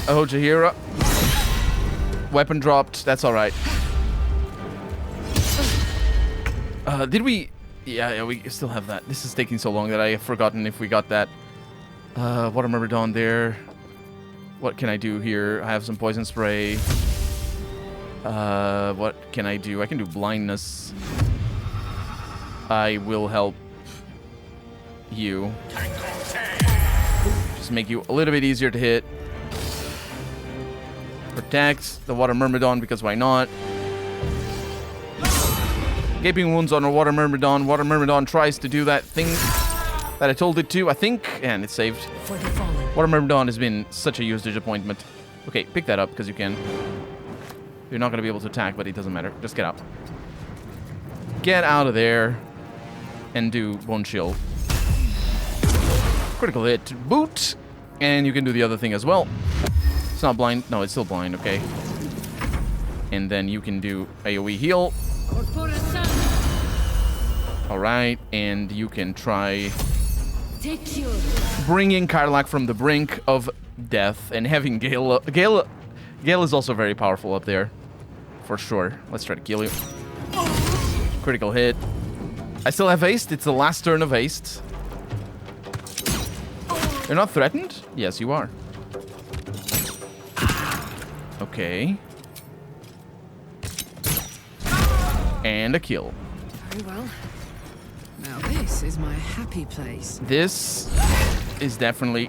Oh, Jahira. Weapon dropped. That's alright. Did we... Yeah, we still have that. This is taking so long that I have forgotten if we got that. Water Myrmidon there. What can I do here? I have some poison spray. What can I do? I can do blindness. I will help you. Just make you a little bit easier to hit. Protect the Water Myrmidon, because why not? Gaping wounds on a Water Myrmidon. Water Myrmidon tries to do that thing that I told it to, I think, and it's saved. Water Myrmidon has been such a huge disappointment. Okay, pick that up, because you can. You're not going to be able to attack, but it doesn't matter. Just get out. Get out of there and do Bone Chill. Critical hit to boot, and you can do the other thing as well. It's not blind. No, it's still blind, okay. And then you can do AoE heal. Alright, and you can try bringing Karlach from the brink of death and having Gale. Gale is also very powerful up there, for sure. Let's try to kill you. Critical hit. I still have haste. It's the last turn of haste. You're not threatened? Yes, you are. Okay. And a kill. Very well. Now this is my happy place. This is definitely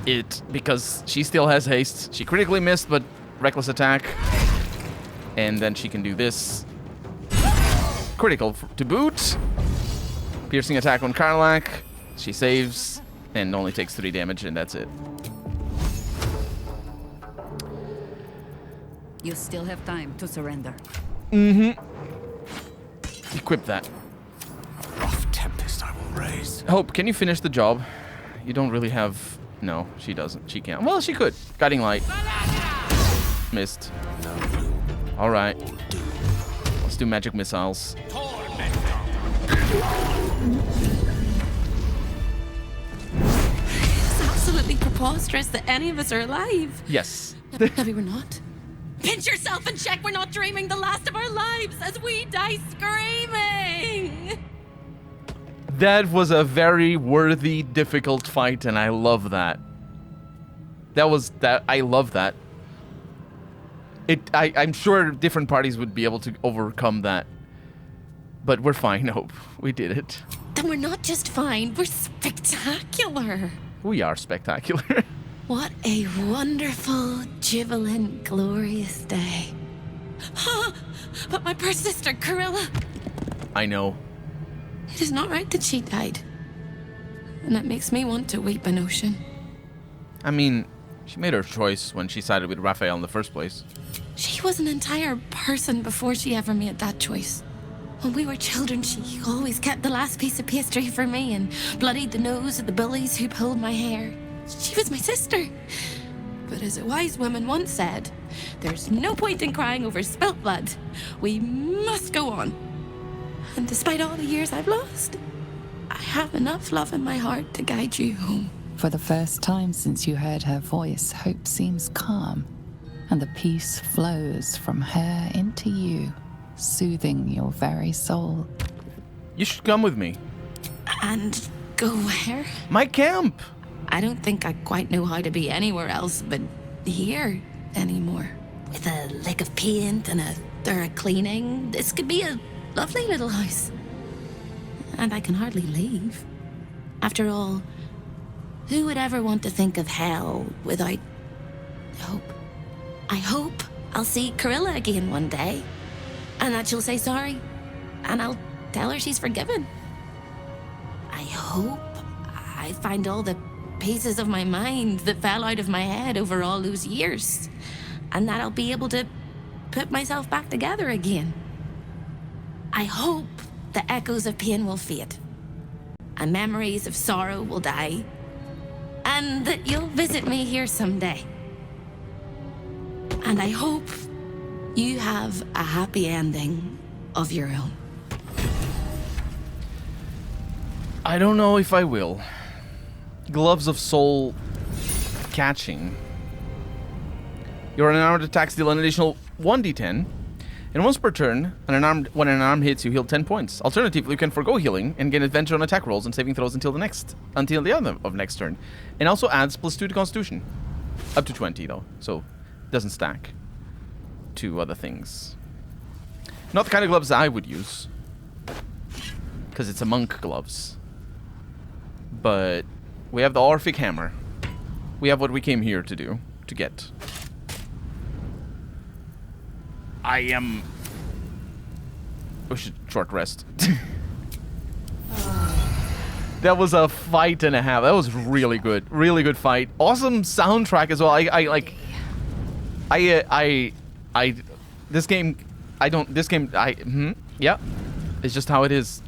it, because she still has haste. She critically missed, but reckless attack. And then she can do this. Critical to boot. Piercing attack on Karlach. She saves and only takes 3 damage, and that's it. You still have time to surrender. Mm-hmm. Equip that. Rough tempest I will raise. Hope, can you finish the job? You don't really have... No, she doesn't. She can't. Well, she could. Guiding Light. Missed. Alright. Let's do magic missiles. It's absolutely preposterous that any of us are alive. Yes. Maybe we're not. Pinch yourself and check we're not dreaming the last of our lives as we die screaming. That was a very worthy, difficult fight, and I love that. I love that. I'm sure different parties would be able to overcome that. But we're fine, Hope. We did it. Then we're not just fine, we're spectacular. We are spectacular. What a wonderful, jubilant, glorious day. But my poor sister, Corilla. I know. It is not right that she died. And that makes me want to weep an ocean. I mean, she made her choice when she sided with Raphael in the first place. She was an entire person before she ever made that choice. When we were children, she always kept the last piece of pastry for me and bloodied the nose of the bullies who pulled my hair. She was my sister. But as a wise woman once said, there's no point in crying over spilt blood. We must go on. And despite all the years I've lost, I have enough love in my heart to guide you home. For the first time since you heard her voice, Hope seems calm, and the peace flows from her into you, soothing your very soul. You should come with me. And go where? My camp! I don't think I quite know how to be anywhere else but here anymore. With a lick of paint and a thorough cleaning, this could be a lovely little house. And I can hardly leave. After all, who would ever want to think of hell without hope? I hope I'll see Corilla again one day, and that she'll say sorry, and I'll tell her she's forgiven. I hope I find all the pieces of my mind that fell out of my head over all those years, and that I'll be able to put myself back together again. I hope the echoes of pain will fade, and memories of sorrow will die, and that you'll visit me here someday. And I hope you have a happy ending of your own. I don't know if I will. Gloves of Soul catching. Your unarmed attacks deal an additional 1d10. And once per turn, when an unarmed hits, you heal 10 points. Alternatively, you can forgo healing and gain advantage on attack rolls and saving throws until the end of next turn. And also adds +2 to Constitution. Up to 20, though. So, it doesn't stack to other things. Not the kind of gloves I would use. Because it's a monk gloves. But we have the Orphic Hammer. We have what we came here to do. To get. We should short rest. That was a fight and a half. That was really good. Really good fight. Awesome soundtrack as well. Yeah. It's just how it is.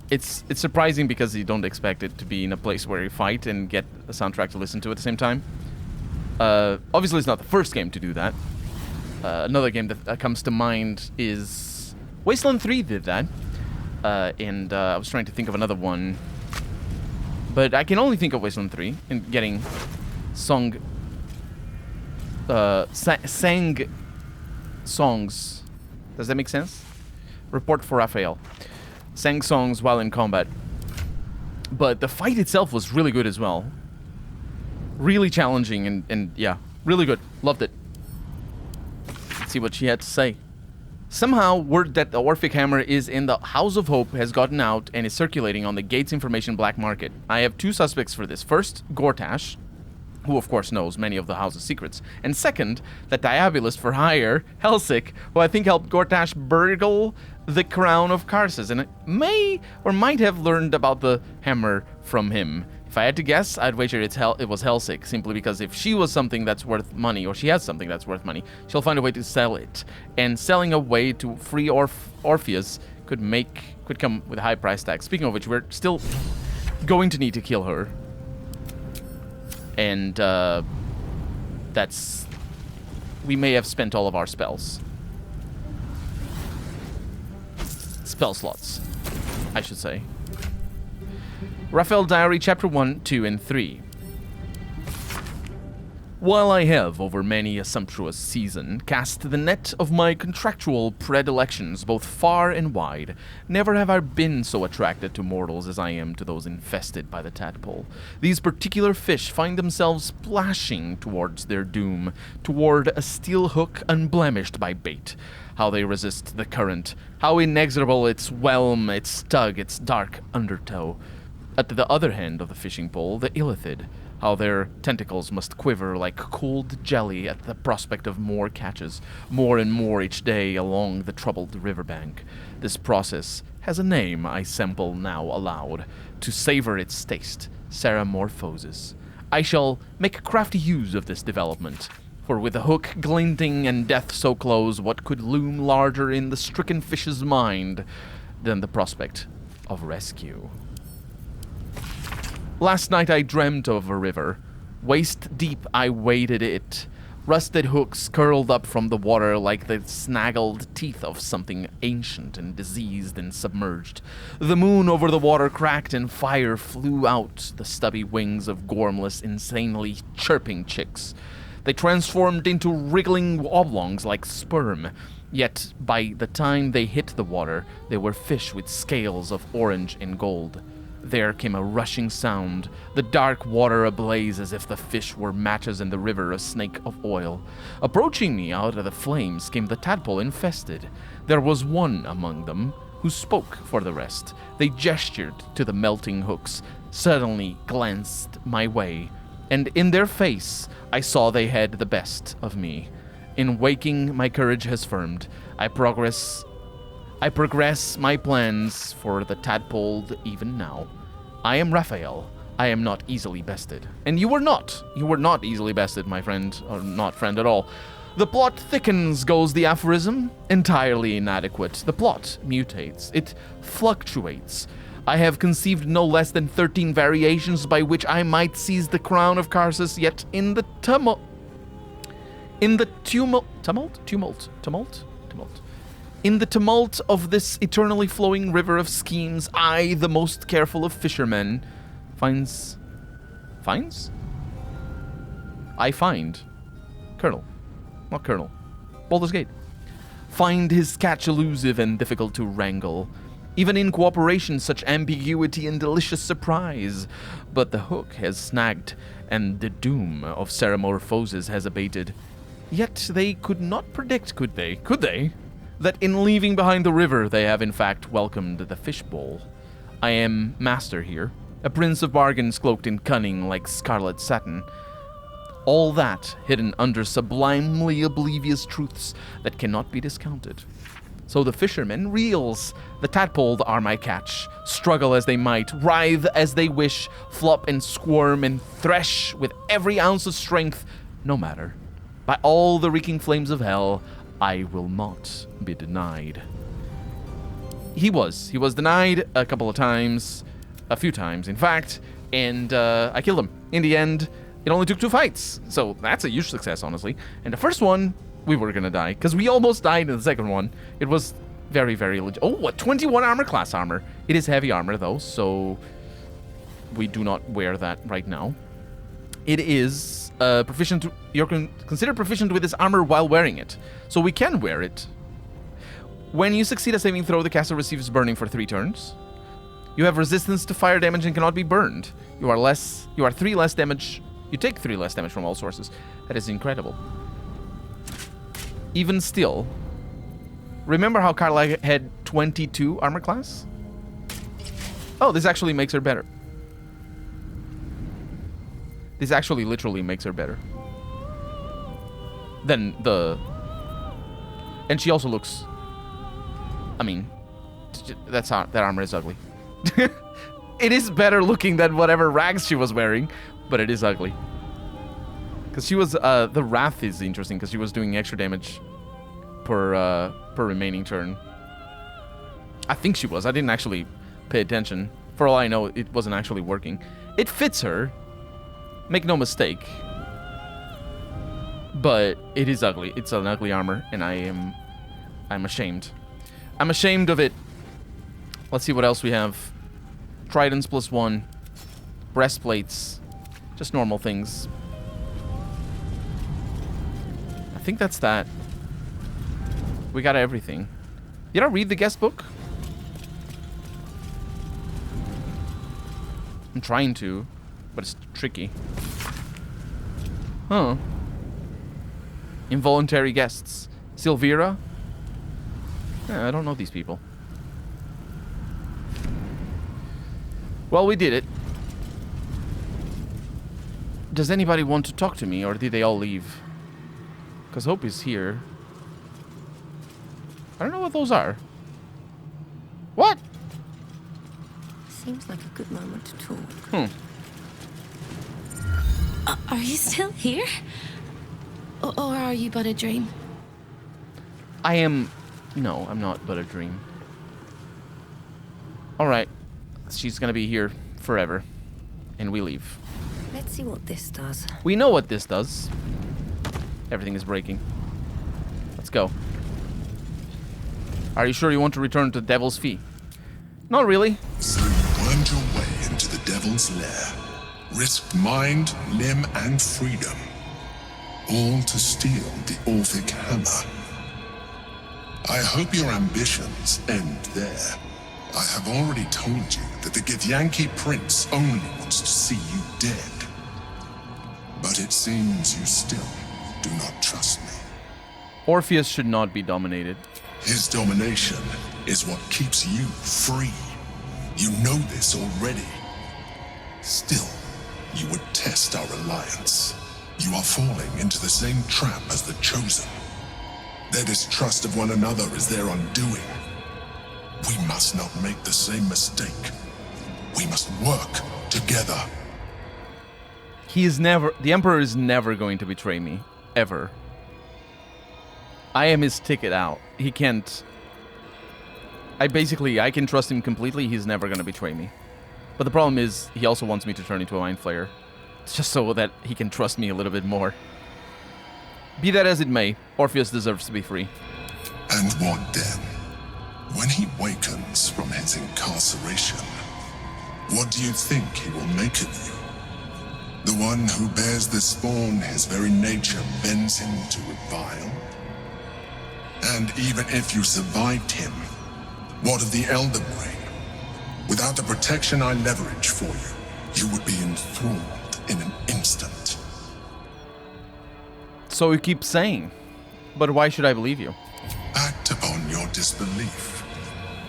It's surprising because you don't expect it to be in a place where you fight and get a soundtrack to listen to at the same time. Obviously, it's not the first game to do that. Another game that comes to mind is Wasteland 3 did that. And I was trying to think of another one. But I can only think of Wasteland 3 and getting sang songs. Does that make sense? Report for Raphael. Sang songs while in combat. But the fight itself was really good as well. Really challenging and yeah, really good. Loved it. Let's see what she had to say. Somehow, word that the Orphic Hammer is in the House of Hope has gotten out and is circulating on the Gates Information black market. I have two suspects for this. First, Gortash, who of course knows many of the House's secrets. And second, the Diabolist for hire, Helsik, who I think helped Gortash burgle the crown of Karsus, and may or might have learned about the hammer from him. If I had to guess, I'd wager it was Helsik, simply because if she was something that's worth money, or she has something that's worth money, she'll find a way to sell it. And selling a way to free Orpheus could come with a high price tag. Speaking of which, we're still going to need to kill her. And we may have spent all of our spells. Spell slots, I should say. Raphael Diary, Chapter 1, 2, and 3. While I have, over many a sumptuous season, cast the net of my contractual predilections both far and wide, never have I been so attracted to mortals as I am to those infested by the tadpole. These particular fish find themselves splashing towards their doom, toward a steel hook unblemished by bait. How they resist the current, how inexorable its whelm, its tug, its dark undertow. At the other end of the fishing pole, the illithid, how their tentacles must quiver like cold jelly at the prospect of more catches, more and more each day along the troubled riverbank. This process has a name I sample now aloud, to savor its taste, Ceramorphosis. I shall make crafty use of this development, for with the hook glinting and death so close, what could loom larger in the stricken fish's mind than the prospect of rescue? Last night I dreamt of a river. Waist deep I waded it. Rusted hooks curled up from the water like the snaggled teeth of something ancient and diseased and submerged. The moon over the water cracked and fire flew out the stubby wings of gormless, insanely chirping chicks. They transformed into wriggling oblongs like sperm. Yet by the time they hit the water, they were fish with scales of orange and gold. There came a rushing sound, the dark water ablaze as if the fish were matches and the river a snake of oil. Approaching me out of the flames came the tadpole infested. There was one among them who spoke for the rest. They gestured to the melting hooks, suddenly glanced my way, and in their face I saw they had the best of me. In waking, my courage has firmed. I progress my plans for the tadpole even now. I am Raphael. I am not easily bested. And you were not. You were not easily bested, my friend. Or not friend at all. The plot thickens, goes the aphorism. Entirely inadequate. The plot mutates. It fluctuates. I have conceived no less than 13 variations by which I might seize the crown of Karsus, yet in the tumult. In the tumult of this eternally flowing river of schemes, I, the most careful of fishermen, I find, Colonel, not Colonel. Baldur's Gate. Find his catch elusive and difficult to wrangle. Even in cooperation, such ambiguity and delicious surprise. But the hook has snagged, and the doom of Ceramorphoses has abated. Yet they could not predict, could they? Could they? That in leaving behind the river, they have in fact welcomed the fishbowl. I am master here, a prince of bargains cloaked in cunning like scarlet satin. All that hidden under sublimely oblivious truths that cannot be discounted. So the fisherman reels. The tadpole are my catch. Struggle as they might, writhe as they wish, flop and squirm and thresh with every ounce of strength, no matter. By all the reeking flames of hell, I will not be denied. He was denied a couple of times, a few times in fact, and I killed him. In the end, it only took 2 fights, so that's a huge success, honestly. And the first one, we were gonna die, because we almost died in the second one. It was very, very legit. Oh, what? 21 armor class armor. It is heavy armor, though, so we do not wear that right now. It is proficient. You're considered proficient with this armor while wearing it, so we can wear it. When you succeed a saving throw, the caster receives burning for 3 turns. You have resistance to fire damage and cannot be burned. You are 3 less damage. You take 3 less damage from all sources. That is incredible. Even still, remember how Carla had 22 armor class? Oh, this actually makes her better. This actually literally makes her better than the... And she also looks... I mean, that armor is ugly. It is better looking than whatever rags she was wearing, but it is ugly. Because she was... the Wrath is interesting, because she was doing extra damage per remaining turn. I think she was. I didn't actually pay attention. For all I know, it wasn't actually working. It fits her. Make no mistake. But it is ugly. It's an ugly armor, and I'm ashamed. I'm ashamed of it. Let's see what else we have. Tridents +1. Breastplates. Just normal things. I think that's that. We got everything. Did I read the guest book? I'm trying to, but it's tricky. Huh. Involuntary guests. Silvira? I don't know these people. Well, we did it. Does anybody want to talk to me, or did they all leave? Because Hope is here. I don't know what those are. What? Seems like a good moment to talk. Are you still here? Or are you but a dream? I am... No, I'm not but a dream. Alright. She's gonna be here forever. And we leave. Let's see what this does. We know what this does. Everything is breaking. Let's go. Are you sure you want to return to Devil's Fee? Not really. So you wormed your way into the Devil's Lair. Risked mind, limb, and freedom. All to steal the Orphic Hammer. I hope your ambitions end there. I have already told you that the Githyanki Prince only wants to see you dead. But it seems you still do not trust me. Orpheus should not be dominated. His domination is what keeps you free. You know this already. Still, you would test our alliance. You are falling into the same trap as the Chosen. Their distrust of one another is their undoing. We must not make the same mistake. We must work together. The Emperor is never going to betray me. Ever. I am his ticket out. He can't... I can trust him completely. He's never going to betray me. But the problem is, he also wants me to turn into a Mind Flayer. It's just so that he can trust me a little bit more. Be that as it may, Orpheus deserves to be free. And what then? When he wakens from his incarceration, what do you think he will make of you? The one who bears the spawn, his very nature bends him to revile. And even if you survived him, what of the Elder Brain? Without the protection I leverage for you, you would be enthralled in an instant. So you keep saying, but why should I believe you? Act upon your disbelief,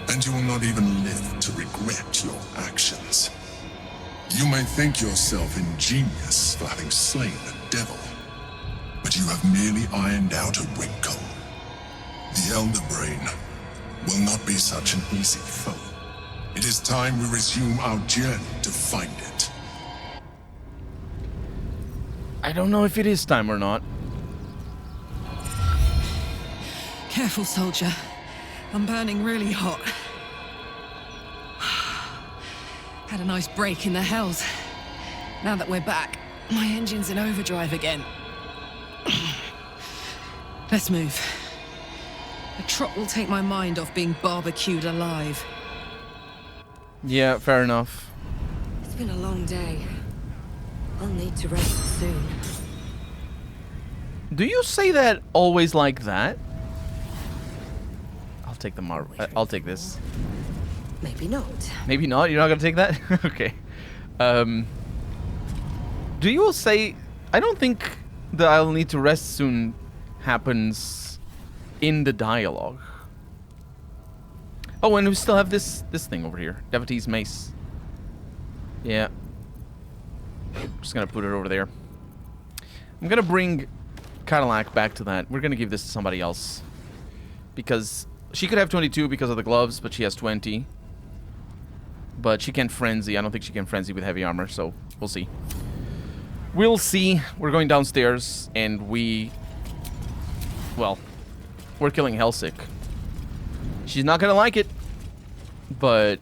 and you will not even live to regret your actions. You may think yourself ingenious for having slain a devil, but you have merely ironed out a wrinkle. The Elder Brain will not be such an easy foe. It is time we resume our journey to find it. I don't know if it is time or not. Careful, soldier. I'm burning really hot. Had a nice break in the hells. Now that we're back, my engine's in overdrive again. Let's move. A trot will take my mind off being barbecued alive. Yeah, fair enough. It's been a long day. I'll need to rest soon. Do you say that always like that? I'll take the I'll take this. Maybe not. Maybe not? You're not gonna take that? Okay. Do you say... I don't think the I'll need to rest soon happens in the dialogue. Oh, and we still have this thing over here. Diviny's mace. Yeah. Just gonna put it over there. I'm gonna bring Cadillac back to that. We're gonna give this to somebody else. Because she could have 22 because of the gloves, but she has 20. But she can't frenzy. I don't think she can frenzy with heavy armor, so we'll see. We'll see. We're going downstairs, and well, we're killing Hellsick. She's not gonna like it, but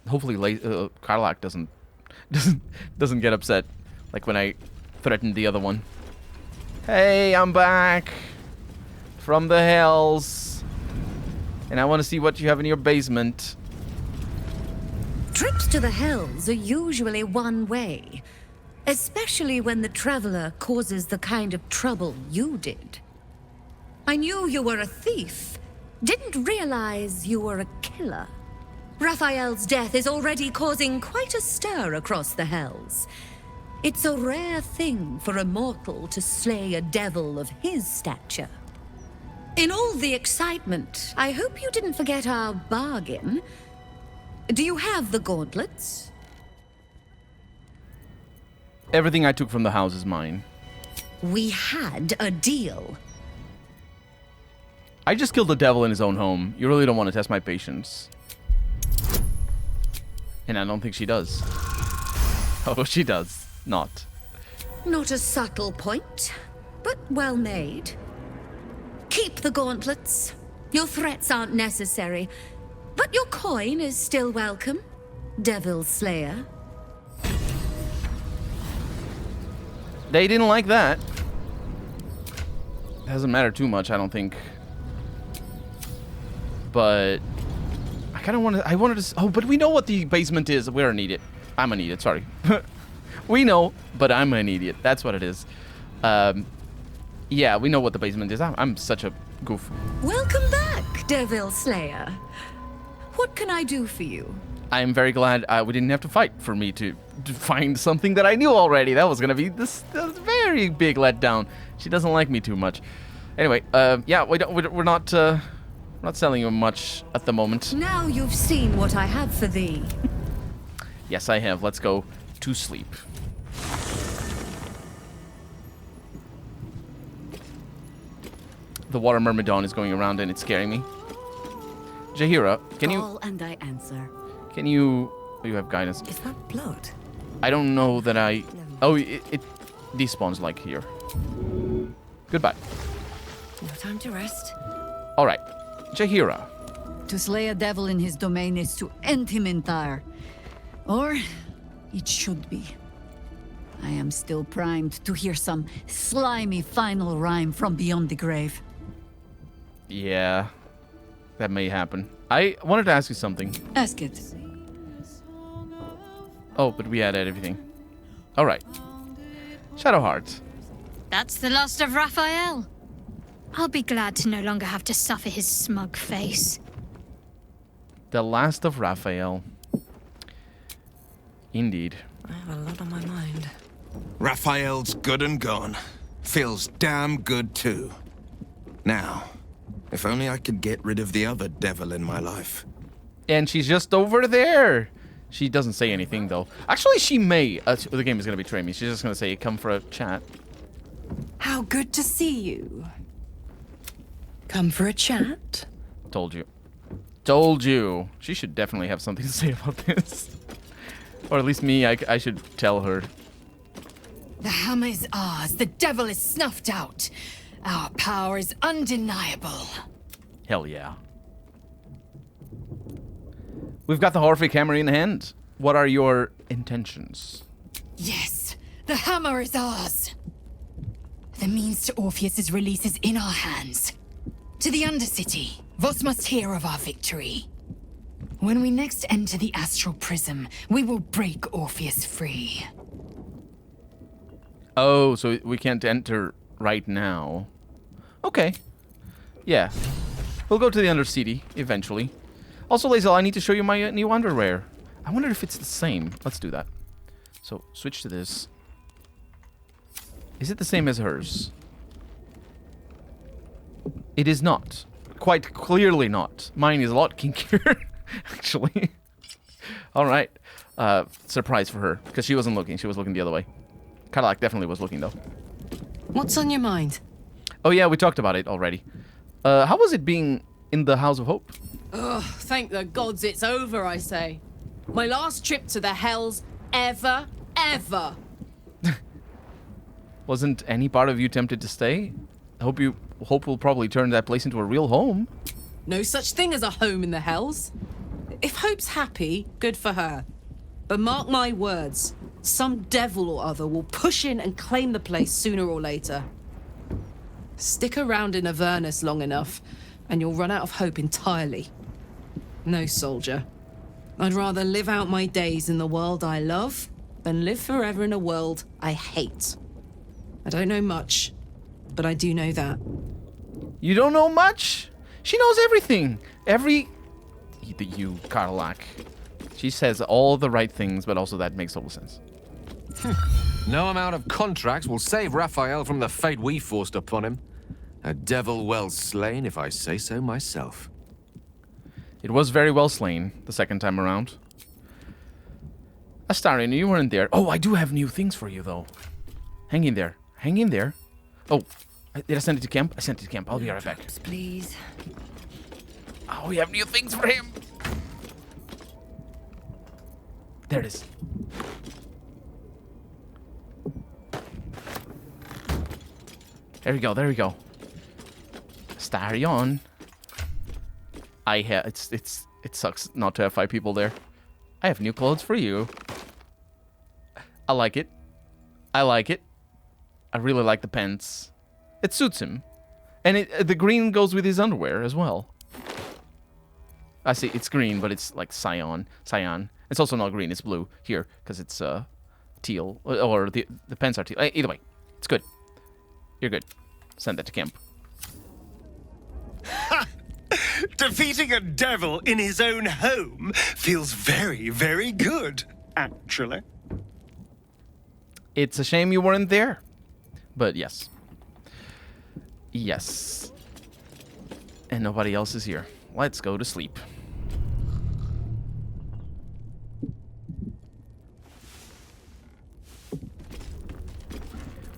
hopefully Cadillac doesn't get upset, like when I threatened the other one. Hey, I'm back from the hells, and I want to see what you have in your basement. Trips to the hells are usually one way, especially when the traveler causes the kind of trouble you did. I knew you were a thief, didn't realize you were a killer. Raphael's death is already causing quite a stir across the hells. It's a rare thing for a mortal to slay a devil of his stature. In all the excitement, I hope you didn't forget our bargain. Do you have the gauntlets? Everything I took from the house is mine. We had a deal. I just killed the devil in his own home. You really don't want to test my patience. And I don't think she does. Oh, she does. Not. Not a subtle point, but well made. Keep the gauntlets. Your threats aren't necessary, but your coin is still welcome, Devil Slayer. They didn't like that. Doesn't matter too much, I don't think. But I kind of wanted to. Oh, but we know what the basement is. We're an idiot. I'm an idiot. Sorry. We know, but I'm an idiot. That's what it is. Yeah, we know what the basement is. I'm such a goof. Welcome back, Devil Slayer. What can I do for you? I am very glad we didn't have to fight for me to find something that I knew already. That was gonna be this very big letdown. She doesn't like me too much. Anyway, yeah, we're not selling you much at the moment. Now you've seen what I have for thee. Yes, I have. Let's go to sleep. The water myrmidon is going around and it's scaring me. Jaheira, can you... Call and I answer. Can you... You have guidance. Is that blood? I don't know that I... Oh, it despawns like here. Goodbye. No time to rest. Alright. Jaheira. To slay a devil in his domain is to end him entire. Or it should be. I am still primed to hear some slimy final rhyme from beyond the grave. Yeah. That may happen. I wanted to ask you something. Ask it. Oh, but we had everything. Alright. Shadowheart. That's the last of Raphael. I'll be glad to no longer have to suffer his smug face. The last of Raphael. Indeed. I have a lot on my mind. Raphael's good and gone. Feels damn good too. Now, if only I could get rid of the other devil in my life. And she's just over there. She doesn't say anything, though. Actually, she may. The game is going to betray me. She's just going to say, come for a chat. How good to see you. Come for a chat? Told you. Told you. She should definitely have something to say about this. Or at least me, I should tell her. The hammer is ours. The devil is snuffed out. Our power is undeniable. Hell yeah. We've got the Horrific Hammer in hand. What are your intentions? Yes, the hammer is ours. The means to Orpheus's release is in our hands. To the Undercity, Voss must hear of our victory. When we next enter the Astral Prism, we will break Orpheus free. Oh, so we can't enter right now. Okay. Yeah. We'll go to the Undercity eventually. Also, Lae'zel, I need to show you my new underwear. I wonder if it's the same. Let's do that. So, switch to this. Is it the same as hers? It is not. Quite clearly not. Mine is a lot kinkier, actually. Alright. Surprise for her, because she wasn't looking. She was looking the other way. Cadillac definitely was looking, though. What's on your mind? Oh, yeah, we talked about it already. How was it being in the House of Hope? Ugh, thank the gods it's over, I say. My last trip to the hells ever. Wasn't any part of you tempted to stay? Hope we'll probably turn that place into a real home. No such thing as a home in the hells. If Hope's happy, good for her. But mark my words, some devil or other will push in and claim the place sooner or later. Stick around in Avernus long enough, and you'll run out of hope entirely. No, soldier. I'd rather live out my days in the world I love than live forever in a world I hate. I don't know much, but I do know that. You don't know much? She knows everything. You, Cadillac. She says all the right things, but also that makes total sense. No amount of contracts will save Raphael from the fate we forced upon him. A devil well slain, if I say so myself. It was very well slain the second time around. Astarion, you weren't there. Oh, I do have new things for you, though. Hang in there. Hang in there. Oh, did I send it to camp? I sent it to camp. I'll be right back. Please. Oh, we have new things for him. There it is. There we go. There we go. Astarion. It sucks not to have 5 people there. I have new clothes for you. I like it. I like it. I really like the pants. It suits him. And the green goes with his underwear as well. I see, it's green, but it's like cyan. It's also not green, it's blue here, because it's teal. Or the pants are teal. Either way, it's good. You're good. Send that to camp. Defeating a devil in his own home feels very, very good, actually. It's a shame you weren't there. But yes. Yes. And nobody else is here. Let's go to sleep.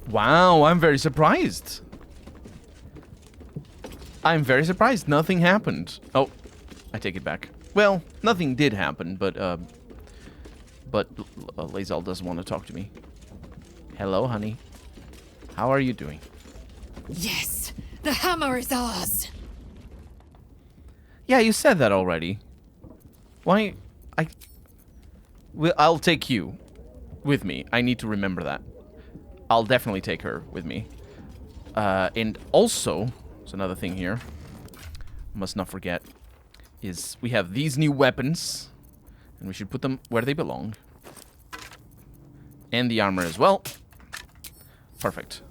Wow, I'm very surprised. I'm very surprised. Nothing happened. Oh, I take it back. Well, nothing did happen, but Lae'zel doesn't want to talk to me. Hello, honey. How are you doing? Yes, the hammer is ours. Yeah, you said that already. Why? I'll take you with me. I need to remember that. I'll definitely take her with me. And also, there's another thing here. Must not forget. Is we have these new weapons. And we should put them where they belong. And the armor as well. Perfect.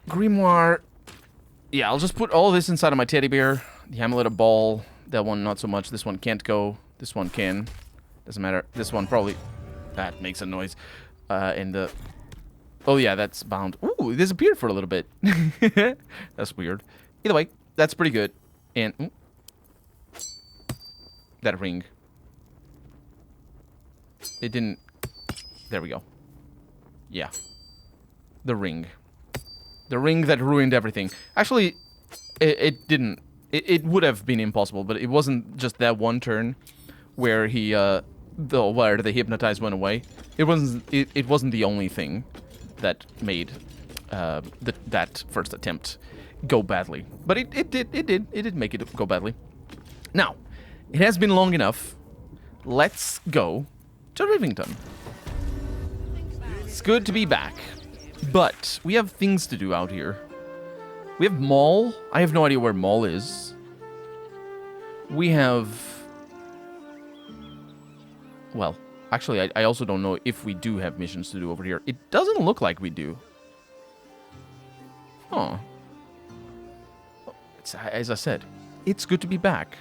Grimoire. Yeah, I'll just put all this inside of my teddy bear. The amulet of ball. That one not so much. This one can't go. This one can. Doesn't matter. This one probably... That makes a noise. And the... Oh yeah, that's bound. Ooh, it disappeared for a little bit. That's weird. Either way, that's pretty good. And... Ooh, that ring. It didn't... There we go. Yeah. The ring. The ring that ruined everything. Actually, it didn't. It would have been impossible, but it wasn't just that one turn where he, where the hypnotize went away. It wasn't the only thing that made that first attempt go badly. But it did make it go badly. Now, it has been long enough. Let's go to Rivington. It's good to be back. But we have things to do out here. We have Maul. I have no idea where Maul is. We have... Well, actually, I also don't know if we do have missions to do over here. It doesn't look like we do. Huh. It's, as I said, it's good to be back.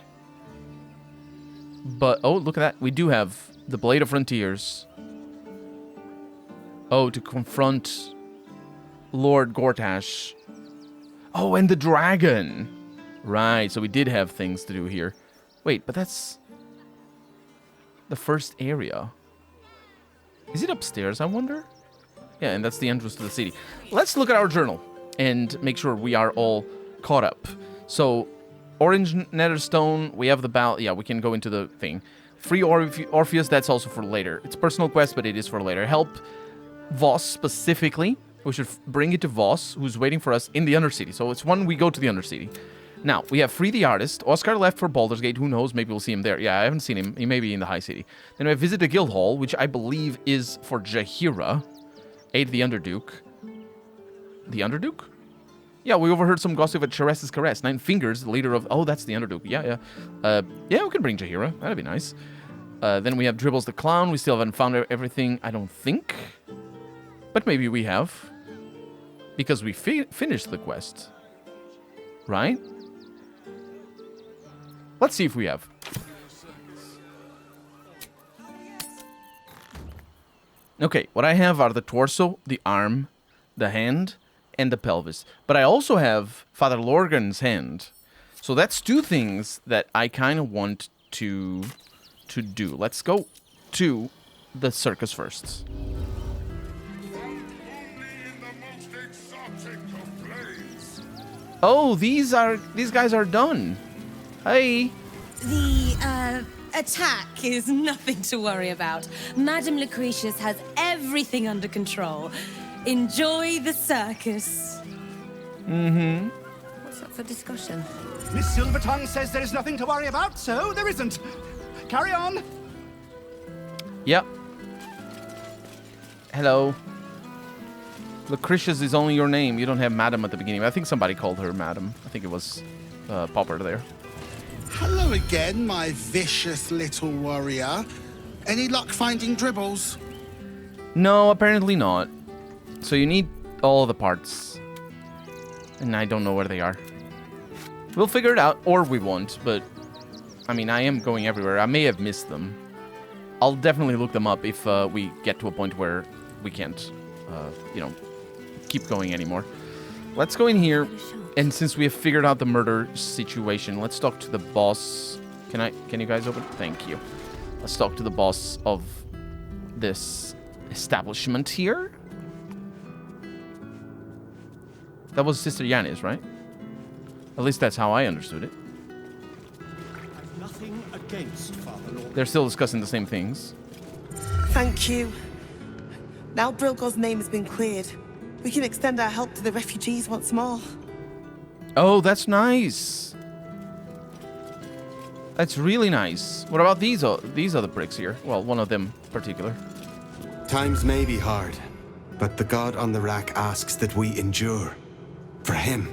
But, oh, look at that. We do have the Blade of Frontiers. Oh, to confront Lord Gortash. Oh, and the dragon. Right, so we did have things to do here. Wait, but that's the first area. Is it upstairs, I wonder? Yeah, and that's the entrance to the city. Let's look at our journal and make sure we are all caught up. So, Orange Netherstone, we have the battle. Yeah, we can go into the thing. Free Orpheus, that's also for later. It's personal quest, but it is for later. Help Voss specifically. We should bring it to Voss, who's waiting for us in the Undercity. So it's when we go to the Undercity. Now, we have Free the Artist. Oscar left for Baldur's Gate. Who knows? Maybe we'll see him there. Yeah, I haven't seen him. He may be in the High City. Then we have Visit the Guild Hall, which I believe is for Jaheira. Aid the Underduke. The Underduke? Yeah, we overheard some gossip at Cheres's Caress. 9 Fingers, the leader of... Oh, that's the Underduke. Yeah, yeah. Yeah, we can bring Jaheira. That'd be nice. Then we have Dribbles the Clown. We still haven't found everything, I don't think. But maybe we have. Because we finished the quest. Right? Let's see if we have. Okay, what I have are the torso, the arm, the hand, and the pelvis. But I also have Father Lorgan's hand. So that's 2 things that I kind of want to do. Let's go to the circus first. Oh, these guys are done. Hey. The attack is nothing to worry about. Madame Lucretius has everything under control. Enjoy the circus. Mm-hmm. What's up for discussion? Miss Silvertongue says there is nothing to worry about, so there isn't. Carry on. Yep. Hello. Lucretius is only your name. You don't have Madam at the beginning. I think somebody called her Madam. I think it was Popper there. Hello again, my vicious little warrior. Any luck finding dribbles? No, apparently not. So you need all the parts. And I don't know where they are. We'll figure it out, or we won't, but... I mean, I am going everywhere. I may have missed them. I'll definitely look them up if we get to a point where we can't, you know, keep going anymore. Let's go in here, and since we have figured out the murder situation, let's talk to the boss. Can you guys open? Thank you. Let's talk to the boss of this establishment here. That was Sister Yanis, right? At least that's how I understood it. I've nothing against Father Lord. They're still discussing the same things. Thank you. Now Brilgor's name has been cleared. We can extend our help to the refugees once more. Oh, that's nice. That's really nice. What about these other bricks here? Well, one of them in particular. Times may be hard, but the god on the rack asks that we endure. For him.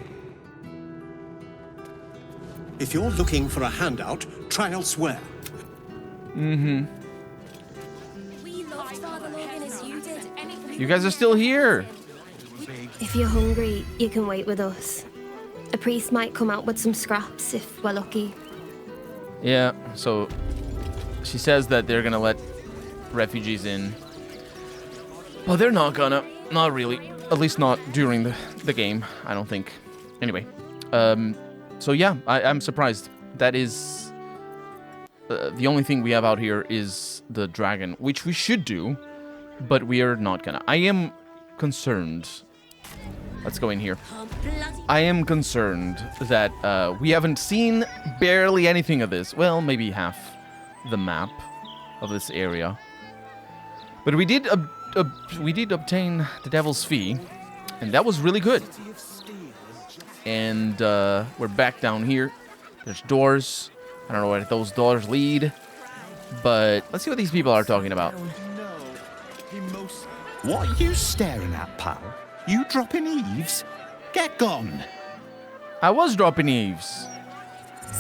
If you're looking for a handout, try elsewhere. Mm-hmm. We loved Father Logan as you did. You guys are still here. If you're hungry, you can wait with us. A priest might come out with some scraps if we're lucky. Yeah, so she says that they're gonna let refugees in. Well, they're not gonna. Not really. At least not during the game, I don't think. Anyway. So yeah, I'm surprised. That is... the only thing we have out here is the dragon, which we should do, but we are not gonna. I am concerned. Let's go in here. I am concerned that we haven't seen barely anything of this. Well, maybe half the map of this area. But we did obtain the Devil's Fee, and that was really good. And we're back down here. There's doors. I don't know where those doors lead, but let's see what these people are talking about. What are you staring at, pal? You dropping eaves? Get gone. I was dropping eaves.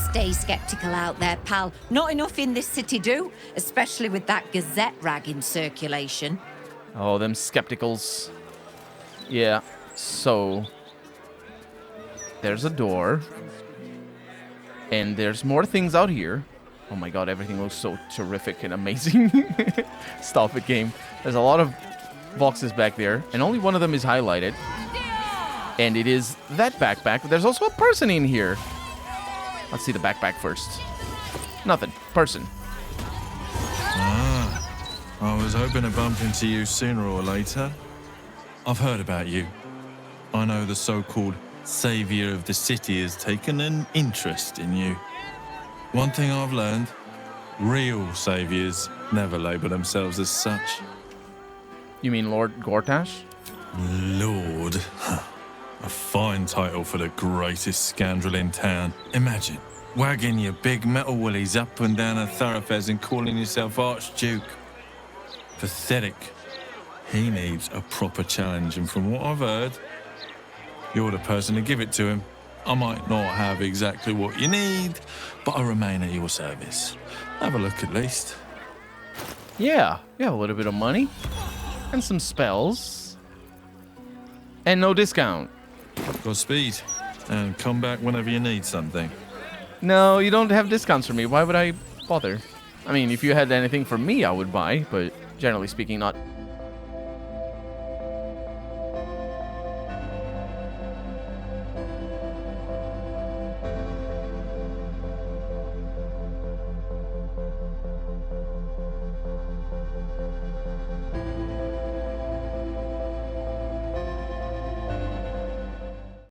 Stay skeptical out there, pal. Not enough in this city do, especially with that Gazette rag in circulation. Oh, them skepticals. Yeah, so... there's a door. And there's more things out here. Oh my god, everything looks so terrific and amazing. Stop it, game. There's a lot of boxes back there, and only one of them is highlighted. And it is that backpack. There's also a person in here. Let's see the backpack first. Nothing. Person. I was hoping to bump into you sooner or later. I've heard about you. I know the so-called savior of the city has taken an interest in you. One thing I've learned, real saviors never label themselves as such. You mean Lord Gortash? Lord. A fine title for the greatest scoundrel in town. Imagine, wagging your big metal willies up and down a thoroughfares and calling yourself Archduke. Pathetic. He needs a proper challenge, and from what I've heard, you're the person to give it to him. I might not have exactly what you need, but I remain at your service. Have a look at least. Yeah, we have a little bit of money. And some spells. And no discount. Godspeed. And come back whenever you need something. No, you don't have discounts for me. Why would I bother? I mean, if you had anything for me, I would buy, but generally speaking, not.